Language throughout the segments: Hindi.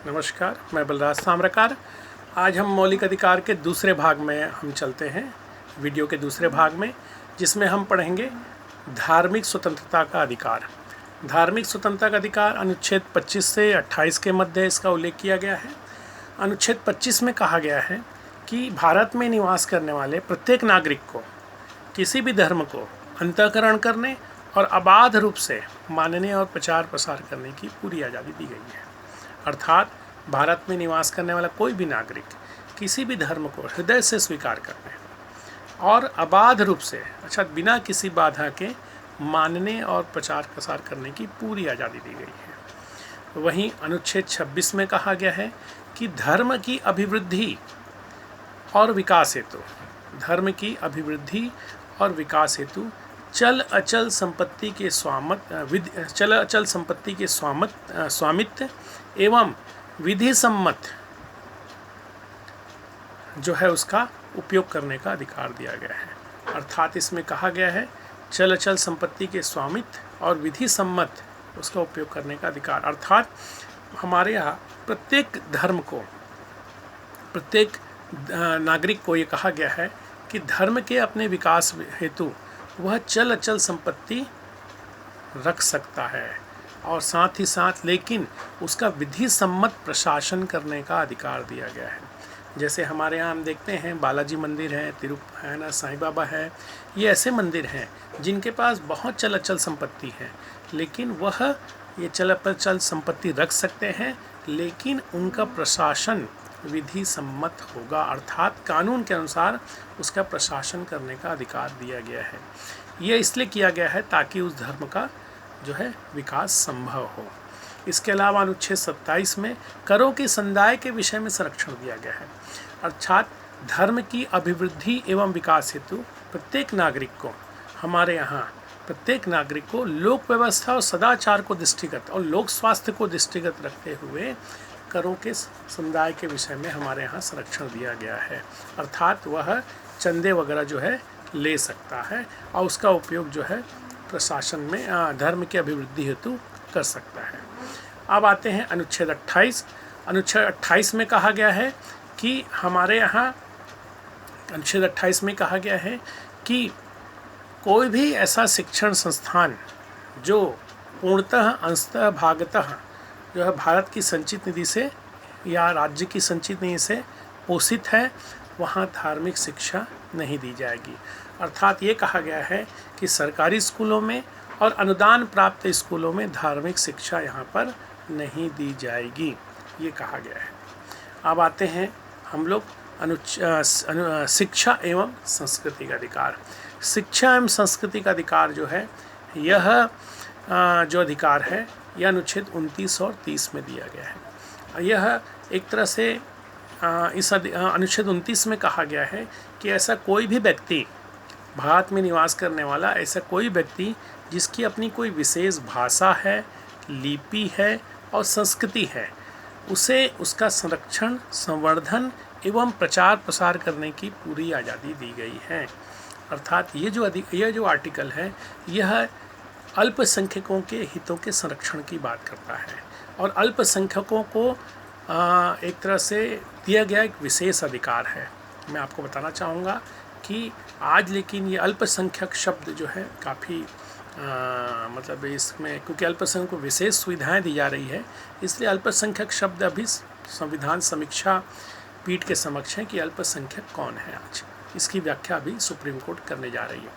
नमस्कार, मैं बलराज ताम्रकार। आज हम मौलिक अधिकार के दूसरे भाग में हम चलते हैं, वीडियो के दूसरे भाग में, जिसमें हम पढ़ेंगे धार्मिक स्वतंत्रता का अधिकार। धार्मिक स्वतंत्रता का अधिकार अनुच्छेद 25 से 28 के मध्य इसका उल्लेख किया गया है। अनुच्छेद 25 में कहा गया है कि भारत में निवास करने वाले प्रत्येक नागरिक को किसी भी धर्म को अंतःकरण करने और अबाध रूप से मानने और प्रचार प्रसार करने की पूरी आज़ादी दी गई है। अर्थात भारत में निवास करने वाला कोई भी नागरिक किसी भी धर्म को हृदय से स्वीकार करने और अबाध रूप से बिना किसी बाधा के मानने और प्रचार प्रसार करने की पूरी आज़ादी दी गई है। वहीं अनुच्छेद 26 में कहा गया है कि धर्म की अभिवृद्धि और विकास हेतु चल अचल संपत्ति के स्वामित्व एवं विधि सम्मत जो है उसका उपयोग करने का अधिकार दिया गया है। अर्थात इसमें कहा गया है चल अचल संपत्ति के स्वामित्व और विधि सम्मत उसका उपयोग करने का अधिकार। अर्थात हमारे यहाँ प्रत्येक धर्म को, प्रत्येक नागरिक को ये कहा गया है कि धर्म के अपने विकास हेतु वह चल अचल संपत्ति रख सकता है और साथ ही साथ लेकिन उसका विधि सम्मत प्रशासन करने का अधिकार दिया गया है। जैसे हमारे यहाँ हम देखते हैं बालाजी मंदिर है, है ना, साईं बाबा है, ये ऐसे मंदिर हैं जिनके पास बहुत चल अचल संपत्ति है, लेकिन वह ये चल अचल संपत्ति रख सकते हैं, लेकिन उनका प्रशासन विधि सम्मत होगा, अर्थात कानून के अनुसार उसका प्रशासन करने का अधिकार दिया गया है। यह इसलिए किया गया है ताकि उस धर्म का जो है विकास संभव हो। इसके अलावा अनुच्छेद 27 में करों के संदाय के विषय में संरक्षण दिया गया है। अर्थात धर्म की अभिवृद्धि एवं विकास हेतु प्रत्येक नागरिक को लोक व्यवस्था और सदाचार को दृष्टिगत और लोक स्वास्थ्य को दृष्टिगत रखते हुए करों के संदाय के विषय में हमारे यहाँ संरक्षण दिया गया है। अर्थात वह चंदे वगैरह जो है ले सकता है और उसका उपयोग जो है प्रशासन में धर्म की अभिवृद्धि हेतु कर सकता है। अब आते हैं अनुच्छेद 28। अनुच्छेद 28 में कहा गया है कि हमारे यहाँ अनुच्छेद 28 में कहा गया है कि कोई भी ऐसा शिक्षण संस्थान जो पूर्णतः अंशतः भागतः जो है भारत की संचित निधि से या राज्य की संचित निधि से पोषित है, वहाँ धार्मिक शिक्षा नहीं दी जाएगी। अर्थात ये कहा गया है कि सरकारी स्कूलों में और अनुदान प्राप्त स्कूलों में धार्मिक शिक्षा यहाँ पर नहीं दी जाएगी, ये कहा गया है। अब आते हैं हम लोग शिक्षा एवं संस्कृति का अधिकार। शिक्षा एवं संस्कृति का अधिकार जो है यह जो अधिकार है यह अनुच्छेद 29 और 30 में दिया गया है। यह एक तरह से इस अनुच्छेद 29 में कहा गया है कि ऐसा कोई भी व्यक्ति, भारत में निवास करने वाला ऐसा कोई व्यक्ति जिसकी अपनी कोई विशेष भाषा है, लिपि है और संस्कृति है, उसे उसका संरक्षण, संवर्धन एवं प्रचार प्रसार करने की पूरी आज़ादी दी गई है। अर्थात ये जो आर्टिकल है यह अल्पसंख्यकों के हितों के संरक्षण की बात करता है और अल्पसंख्यकों को एक तरह से दिया गया एक विशेष अधिकार है। मैं आपको बताना चाहूँगा कि आज लेकिन ये अल्पसंख्यक शब्द जो है काफ़ी मतलब इसमें, क्योंकि अल्पसंख्यक को विशेष सुविधाएं दी जा रही है, इसलिए अल्पसंख्यक शब्द अभी संविधान समीक्षा पीठ के समक्ष है कि अल्पसंख्यक कौन है। आज इसकी व्याख्या अभी सुप्रीम कोर्ट करने जा रही है।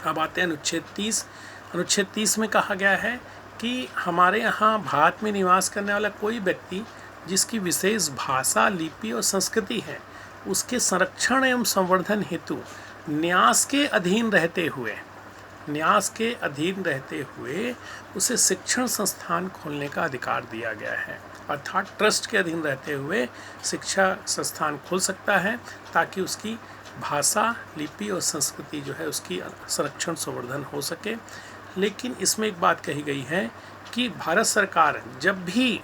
अब आते हैं अनुच्छेद 30। अनुच्छेद 30 में कहा गया है कि हमारे यहाँ भारत में निवास करने वाला कोई व्यक्ति जिसकी विशेष भाषा, लिपि और संस्कृति है, उसके संरक्षण एवं संवर्धन हेतु न्यास के अधीन रहते हुए उसे शिक्षण संस्थान खोलने का अधिकार दिया गया है। अर्थात ट्रस्ट के अधीन रहते हुए शिक्षा संस्थान खोल सकता है ताकि उसकी भाषा, लिपि और संस्कृति जो है उसकी संरक्षण संवर्धन हो सके। लेकिन इसमें एक बात कही गई है कि भारत सरकार जब भी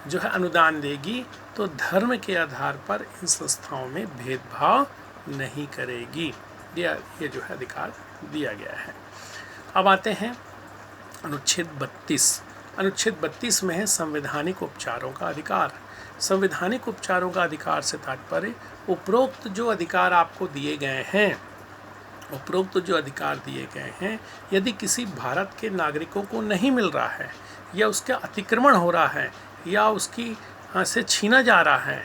जो है अनुदान देगी तो धर्म के आधार पर इन संस्थाओं में भेदभाव नहीं करेगी। ये जो है अधिकार दिया गया है। अब आते हैं अनुच्छेद 32। अनुच्छेद 32 में है संवैधानिक उपचारों का अधिकार। संवैधानिक उपचारों का अधिकार से तात्पर्य उपरोक्त जो अधिकार आपको दिए गए हैं, उपरोक्त जो अधिकार दिए गए हैं, यदि किसी भारत के नागरिकों को नहीं मिल रहा है या उसका अतिक्रमण हो रहा है या उसकी से छीना जा रहा है,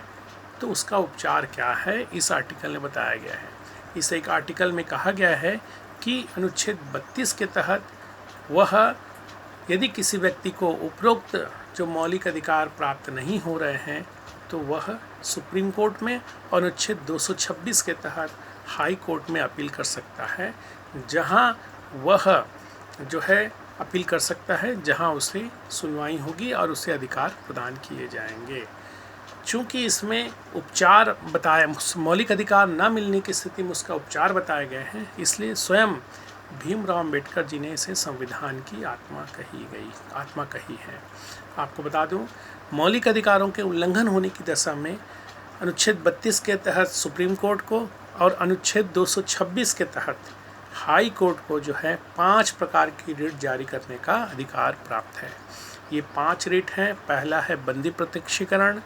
तो उसका उपचार क्या है, इस आर्टिकल में बताया गया है। इस एक आर्टिकल में कहा गया है कि अनुच्छेद 32 के तहत वह यदि किसी व्यक्ति को उपरोक्त जो मौलिक अधिकार प्राप्त नहीं हो रहे हैं, तो वह सुप्रीम कोर्ट में और अनुच्छेद 226 के तहत हाई कोर्ट में अपील कर सकता है, जहां वह जो है अपील कर सकता है, जहां उसे सुनवाई होगी और उसे अधिकार प्रदान किए जाएंगे। चूँकि इसमें उपचार बताया, मौलिक अधिकार न मिलने की स्थिति में उसका उपचार बताए गए हैं, इसलिए स्वयं भीमराव अंबेडकर जी ने इसे संविधान की आत्मा कही है। आपको बता दूं, मौलिक अधिकारों के उल्लंघन होने की दशा में अनुच्छेद 32 के तहत सुप्रीम कोर्ट को और अनुच्छेद 226 के तहत हाई कोर्ट को जो है 5 प्रकार की रिट जारी करने का अधिकार प्राप्त है। ये 5 रिट हैं। पहला है बंदी प्रत्यक्षीकरण,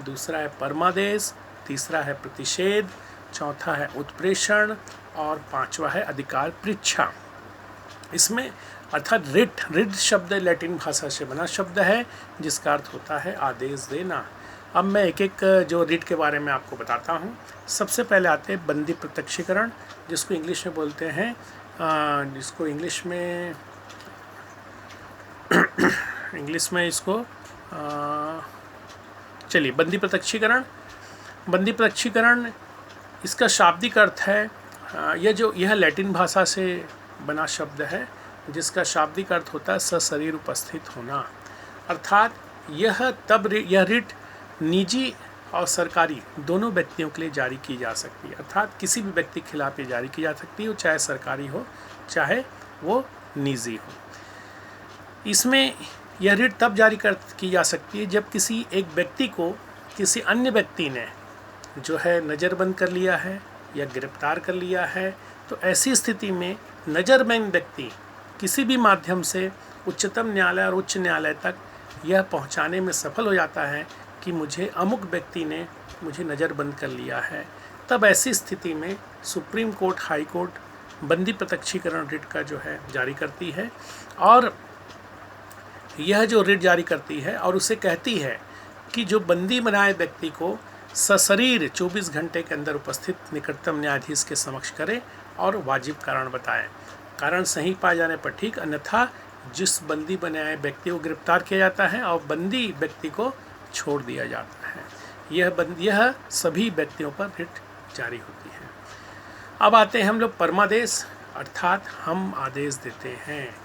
दूसरा है परमादेश, तीसरा है प्रतिषेध, चौथा है उत्प्रेषण और पांचवा है अधिकार परीक्षा। इसमें अर्थात रिट शब्द लैटिन भाषा से बना शब्द है जिसका अर्थ होता है आदेश देना। अब मैं एक एक जो रिट के बारे में आपको बताता हूँ। सबसे पहले आते हैं बंदी प्रत्यक्षीकरण, जिसको इंग्लिश में बोलते हैं इंग्लिश में इसको चलिए बंदी प्रत्यक्षीकरण। बंदी प्रत्यक्षीकरण इसका शाब्दिक अर्थ है, यह लैटिन भाषा से बना शब्द है जिसका शाब्दिक अर्थ होता है सशरीर उपस्थित होना। अर्थात यह रिट निजी और सरकारी दोनों व्यक्तियों के लिए जारी की जा सकती है। अर्थात किसी भी व्यक्ति के खिलाफ ये जारी की जा सकती है, चाहे सरकारी हो चाहे वो निजी हो। इसमें यह रिट तब जारी की जा सकती है जब किसी एक व्यक्ति को किसी अन्य व्यक्ति ने जो है नज़रबंद कर लिया है या गिरफ्तार कर लिया है। तो ऐसी स्थिति में नज़रबंद व्यक्ति किसी भी माध्यम से उच्चतम न्यायालय और उच्च न्यायालय तक यह पहुंचाने में सफल हो जाता है कि मुझे अमुक व्यक्ति ने मुझे नज़रबंद कर लिया है। तब ऐसी स्थिति में सुप्रीम कोर्ट, हाई कोर्ट बंदी प्रत्यक्षीकरण रिट का जो है जारी करती है, और यह जो रिट जारी करती है और उसे कहती है कि जो बंदी बनाए व्यक्ति को सशरीर 24 घंटे के अंदर उपस्थित निकटतम न्यायाधीश के समक्ष करे और वाजिब कारण बताए। कारण सही पाए जाने पर ठीक, अन्यथा जिस बंदी बनाए व्यक्ति को गिरफ्तार किया जाता है और बंदी व्यक्ति को छोड़ दिया जाता है। यह सभी व्यक्तियों पर रिट जारी होती है। अब आते हैं हम लोग परमादेश, अर्थात हम आदेश देते हैं।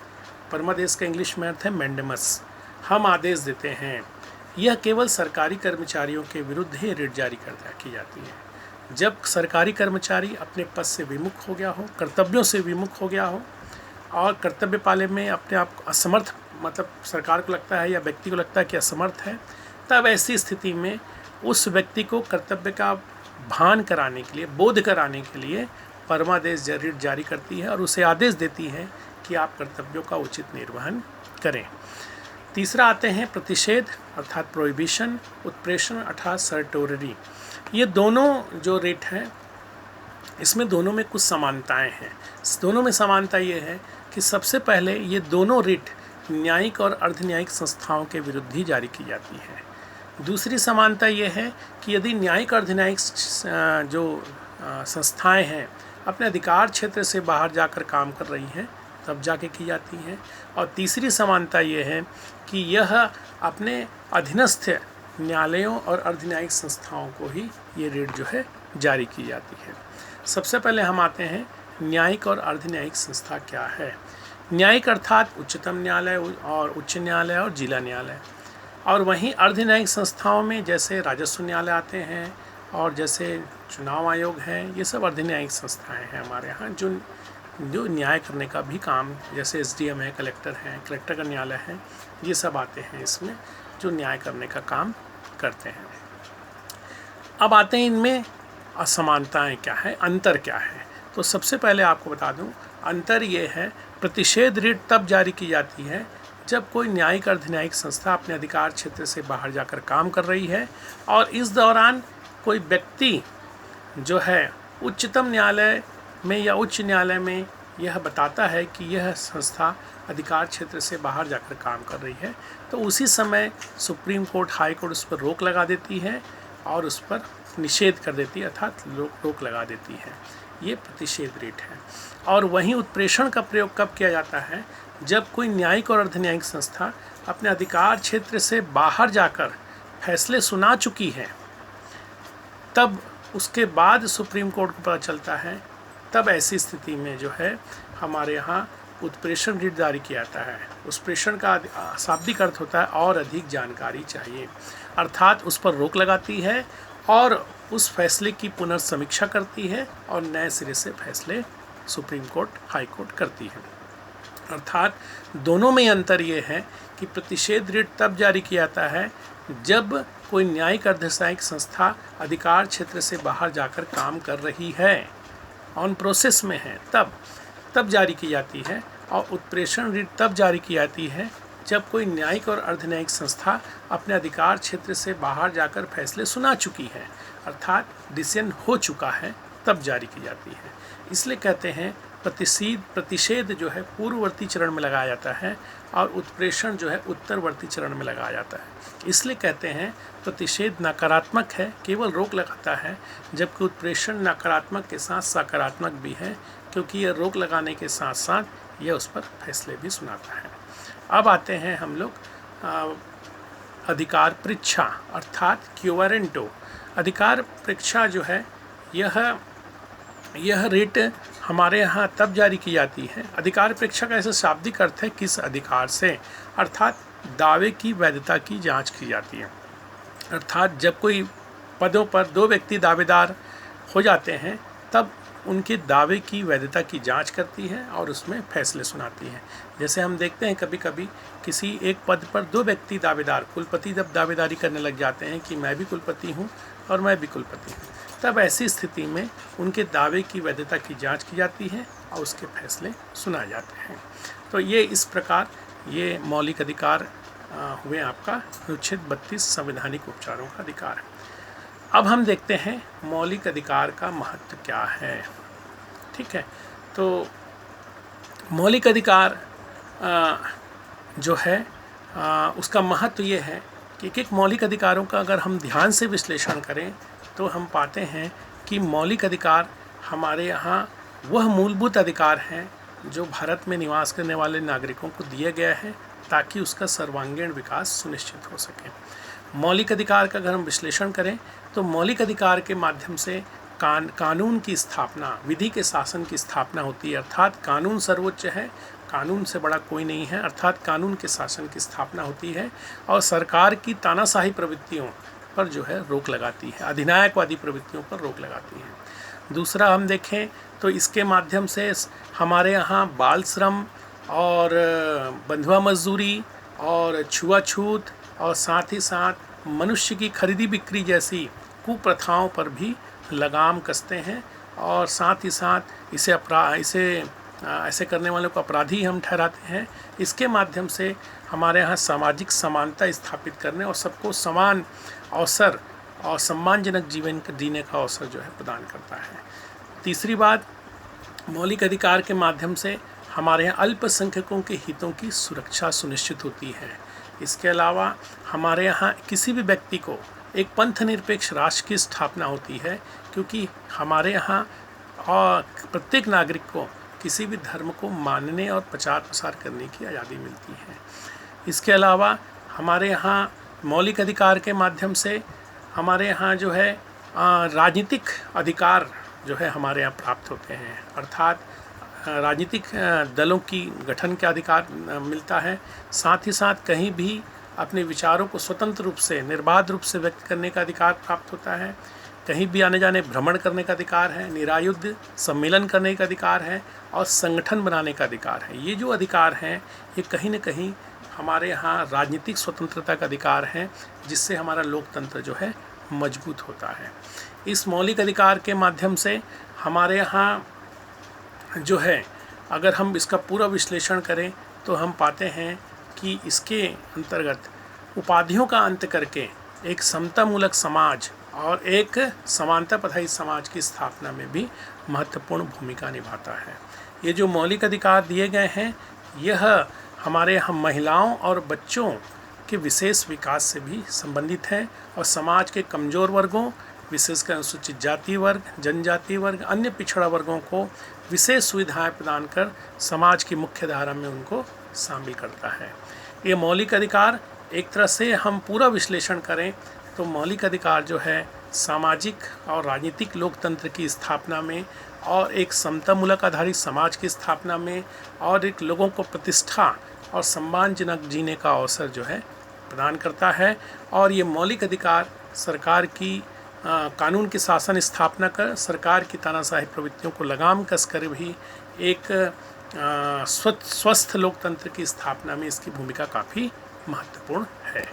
परमादेश का इंग्लिश में अर्थ है मैंडेमस, हम आदेश देते हैं। यह केवल सरकारी कर्मचारियों के विरुद्ध ही रिट जारी की जाती है। जब सरकारी कर्मचारी अपने पद से विमुख हो गया हो, कर्तव्यों से विमुख हो गया हो और कर्तव्य पालन में अपने आप को असमर्थ, मतलब सरकार को लगता है या व्यक्ति को लगता है कि असमर्थ है, तब ऐसी स्थिति में उस व्यक्ति को कर्तव्य का भान कराने के लिए, बोध कराने के लिए परमादेश रिट जारी करती है और उसे आदेश देती है कि आप कर्तव्यों का उचित निर्वहन करें। तीसरा आते हैं प्रतिषेध अर्थात प्रोहिबिशन, उत्प्रेषण अर्थात सर्टोररी। ये दोनों जो रिट हैं, इसमें दोनों में कुछ समानताएं हैं। दोनों में समानता ये है कि सबसे पहले ये दोनों रिट न्यायिक और अर्धन्यायिक संस्थाओं के विरुद्ध ही जारी की जाती है। दूसरी समानता ये है कि यदि न्यायिक और अर्धन्यायिक जो संस्थाएं हैं अपने अधिकार क्षेत्र से बाहर जाकर काम कर रही हैं, तब जाके की जाती हैं। और तीसरी समानता ये है कि यह अपने अधीनस्थ न्यायालयों और अर्धन्यायिक संस्थाओं को ही ये रिट जो है जारी की जाती है। सबसे पहले हम आते हैं न्यायिक और अर्धन्यायिक संस्था क्या है। न्यायिक अर्थात उच्चतम न्यायालय और उच्च न्यायालय और जिला न्यायालय, और वहीं अर्धन्यायिक संस्थाओं में जैसे राजस्व न्यायालय आते हैं और जैसे चुनाव आयोग हैं, ये सब अर्धन्यायिक संस्थाएं हैं हमारे यहाँ जो न्याय करने का भी काम, जैसे एसडीएम है, कलेक्टर हैं, कलेक्टर का न्यायालय है, ये सब आते हैं इसमें जो न्याय करने का काम करते हैं। अब आते हैं इनमें असमानताएं क्या है, अंतर क्या है। तो सबसे पहले आपको बता दूं, अंतर ये है प्रतिषेध रिट तब जारी की जाती है जब कोई न्यायिक अर्ध न्यायिक संस्था अपने अधिकार क्षेत्र से बाहर जाकर काम कर रही है और इस दौरान कोई व्यक्ति जो है उच्चतम न्यायालय में या उच्च न्यायालय में यह बताता है कि यह संस्था अधिकार क्षेत्र से बाहर जाकर काम कर रही है, तो उसी समय सुप्रीम कोर्ट, हाई कोर्ट उस पर रोक लगा देती है और उस पर निषेध कर देती है, अर्थात रोक लगा देती है। ये प्रतिषेध रिट है। और वहीं उत्प्रेषण का प्रयोग कब किया जाता है? जब कोई न्यायिक और अर्ध न्यायिक संस्था अपने अधिकार क्षेत्र से बाहर जाकर फैसले सुना चुकी है, तब उसके बाद सुप्रीम कोर्ट को पता चलता है, तब ऐसी स्थिति में जो है हमारे यहाँ उत्प्रेषण रिट जारी किया जाता है। उत्प्रेषण का शाब्दिक अर्थ होता है और अधिक जानकारी चाहिए, अर्थात उस पर रोक लगाती है और उस फैसले की पुनर्समीक्षा करती है और नए सिरे से फैसले सुप्रीम कोर्ट, हाई कोर्ट करती है। अर्थात दोनों में अंतर ये है कि प्रतिषेध रिट तब जारी किया जाता है जब कोई न्यायिक अर्धन्यायिक संस्था अधिकार क्षेत्र से बाहर जाकर काम कर रही है, ऑन प्रोसेस में है, तब जारी की जाती है। और उत्प्रेषण रिट तब जारी की जाती है जब कोई न्यायिक और अर्धन्यायिक संस्था अपने अधिकार क्षेत्र से बाहर जाकर फैसले सुना चुकी है, अर्थात डिसीजन हो चुका है, तब जारी की जाती है। इसलिए कहते हैं प्रतिषेध जो है पूर्ववर्ती चरण में लगाया जाता है और उत्प्रेषण जो है उत्तरवर्ती चरण में लगाया जाता है। इसलिए कहते हैं प्रतिषेध नकारात्मक है, केवल रोक लगाता है, जबकि उत्प्रेषण नकारात्मक के साथ सकारात्मक भी है, क्योंकि यह रोक लगाने के साथ साथ यह उस पर फैसले भी सुनाता है। अब आते हैं हम लोग अधिकार परीक्षा अर्थात क्यूआरेंटो। अधिकार परीक्षा जो है यह रिट हमारे यहाँ तब जारी की जाती है। अधिकार परीक्षा का ऐसा शाब्दिक अर्थ है किस अधिकार से, अर्थात दावे की वैधता की जांच की जाती है। अर्थात जब कोई पदों पर दो व्यक्ति दावेदार हो जाते हैं, तब उनके दावे की वैधता की जांच करती है और उसमें फैसले सुनाती है। जैसे हम देखते हैं कभी कभी किसी एक पद पर दो व्यक्ति दावेदार, कुलपति जब दावेदारी करने लग जाते हैं कि मैं भी कुलपति हूँ और मैं भी कुलपति हूँ, तब ऐसी स्थिति में उनके दावे की वैधता की जांच की जाती है और उसके फैसले सुनाए जाते हैं। तो ये इस प्रकार ये मौलिक अधिकार हुए आपका अनुच्छेद 32 संवैधानिक उपचारों का अधिकार। अब हम देखते हैं मौलिक अधिकार का महत्व क्या है। ठीक है, तो मौलिक अधिकार जो है उसका महत्व ये है कि एक मौलिक अधिकारों का अगर हम ध्यान से विश्लेषण करें तो हम पाते हैं कि मौलिक अधिकार हमारे यहाँ वह मूलभूत अधिकार हैं जो भारत में निवास करने वाले नागरिकों को दिया गया है ताकि उसका सर्वांगीण विकास सुनिश्चित हो सके। मौलिक अधिकार का अगर हम विश्लेषण करें तो मौलिक अधिकार के माध्यम से कानून की स्थापना, विधि के शासन की स्थापना होती है, अर्थात कानून सर्वोच्च है, कानून से बड़ा कोई नहीं है, अर्थात कानून के शासन की स्थापना होती है और सरकार की तानाशाही प्रवृत्तियों पर जो है रोक लगाती है, अधिनायकवादी प्रवृत्तियों पर रोक लगाती है। दूसरा हम देखें तो इसके माध्यम से हमारे यहाँ बाल श्रम और बंधुआ मजदूरी और छुआछूत और साथ ही साथ मनुष्य की खरीदी बिक्री जैसी कुप्रथाओं पर भी लगाम कसते हैं और साथ ही साथ इसे ऐसे करने वालों को अपराधी हम ठहराते हैं। इसके माध्यम से हमारे यहाँ सामाजिक समानता स्थापित करने और सबको समान अवसर और सम्मानजनक जीवन जीने का अवसर जो है प्रदान करता है। तीसरी बात, मौलिक अधिकार के माध्यम से हमारे यहाँ अल्पसंख्यकों के हितों की सुरक्षा सुनिश्चित होती है। इसके अलावा हमारे यहाँ किसी भी व्यक्ति को एक पंथ निरपेक्ष राष्ट्र की स्थापना होती है, क्योंकि हमारे यहाँ प्रत्येक नागरिक को किसी भी धर्म को मानने और प्रचार प्रसार करने की आज़ादी मिलती है। इसके अलावा हमारे यहाँ मौलिक अधिकार के माध्यम से हमारे यहाँ जो है राजनीतिक अधिकार जो है हमारे यहाँ प्राप्त होते हैं, अर्थात राजनीतिक दलों की गठन का अधिकार मिलता है। साथ ही साथ कहीं भी अपने विचारों को स्वतंत्र रूप से निर्बाध रूप से व्यक्त करने का अधिकार प्राप्त होता है, कहीं भी आने जाने भ्रमण करने का अधिकार है, निरायुध सम्मेलन करने का अधिकार है और संगठन बनाने का अधिकार है। ये जो अधिकार हैं ये कहीं न कहीं हमारे यहाँ राजनीतिक स्वतंत्रता का अधिकार है, जिससे हमारा लोकतंत्र जो है मजबूत होता है। इस मौलिक अधिकार के माध्यम से हमारे यहाँ जो है अगर हम इसका पूरा विश्लेषण करें तो हम पाते हैं कि इसके अंतर्गत उपाधियों का अंत करके एक समतामूलक समाज और एक समानता प्रधारित समाज की स्थापना में भी महत्वपूर्ण भूमिका निभाता है। ये जो मौलिक अधिकार दिए गए हैं यह हमारे हम महिलाओं और बच्चों के विशेष विकास से भी संबंधित हैं और समाज के कमज़ोर वर्गों, विशेषकर अनुसूचित जाति वर्ग, जनजाति वर्ग, अन्य पिछड़ा वर्गों को विशेष सुविधाएं प्रदान कर समाज की मुख्य धारा में उनको शामिल करता है। ये मौलिक अधिकार एक तरह से हम पूरा विश्लेषण करें तो मौलिक अधिकार जो है सामाजिक और राजनीतिक लोकतंत्र की स्थापना में और एक समतामूलक आधारित समाज की स्थापना में और एक लोगों को प्रतिष्ठा और सम्मानजनक जीने का अवसर जो है प्रदान करता है। और ये मौलिक अधिकार सरकार की कानून की शासन स्थापना कर सरकार की तानाशाही प्रवृत्तियों को लगाम कसकर भी एक स्वस्थ लोकतंत्र की स्थापना में इसकी भूमिका काफ़ी महत्वपूर्ण है।